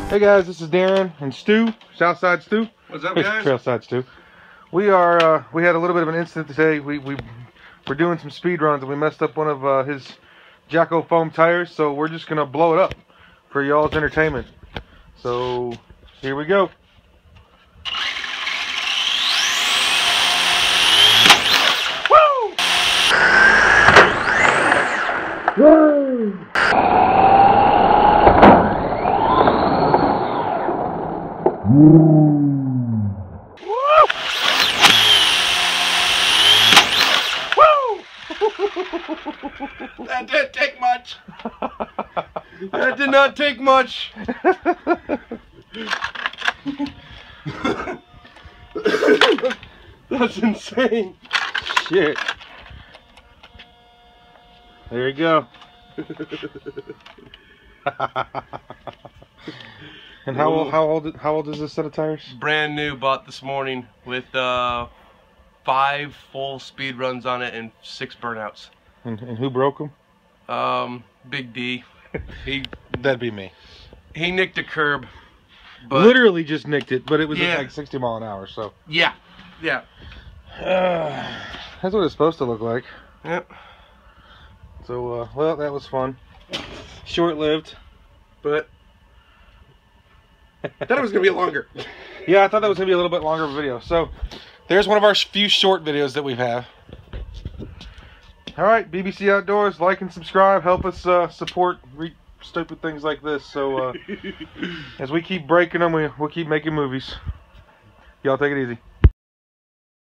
Hey guys, this is Darren and Stu, Southside Stu. What's up, guys? Trailside Stu. We had a little bit of an incident today. We're doing some speed runs and we messed up one of his JACO foam tires, so we're just gonna blow it up for y'all's entertainment. So here we go. Woo! Woo! That didn't take much. That did not take much. That's insane. Shit. There you go. And how old is this set of tires? Brand new, bought this morning with 5 full speed runs on it and 6 burnouts. And who broke them? Big D. That'd be me. He nicked a curb. But literally just nicked it, but it was yeah. at like 60 mile an hour, so. Yeah. Yeah. That's what it's supposed to look like. Yep. So, well, that was fun. Short-lived. But I thought it was going to be longer. Yeah, I thought that was going to be a little bit longer of a video. So, there's one of our few short videos that we have. Alright, BBC Outdoors, like and subscribe. Help us support stupid things like this. So, as we keep breaking them, we'll keep making movies. Y'all take it easy.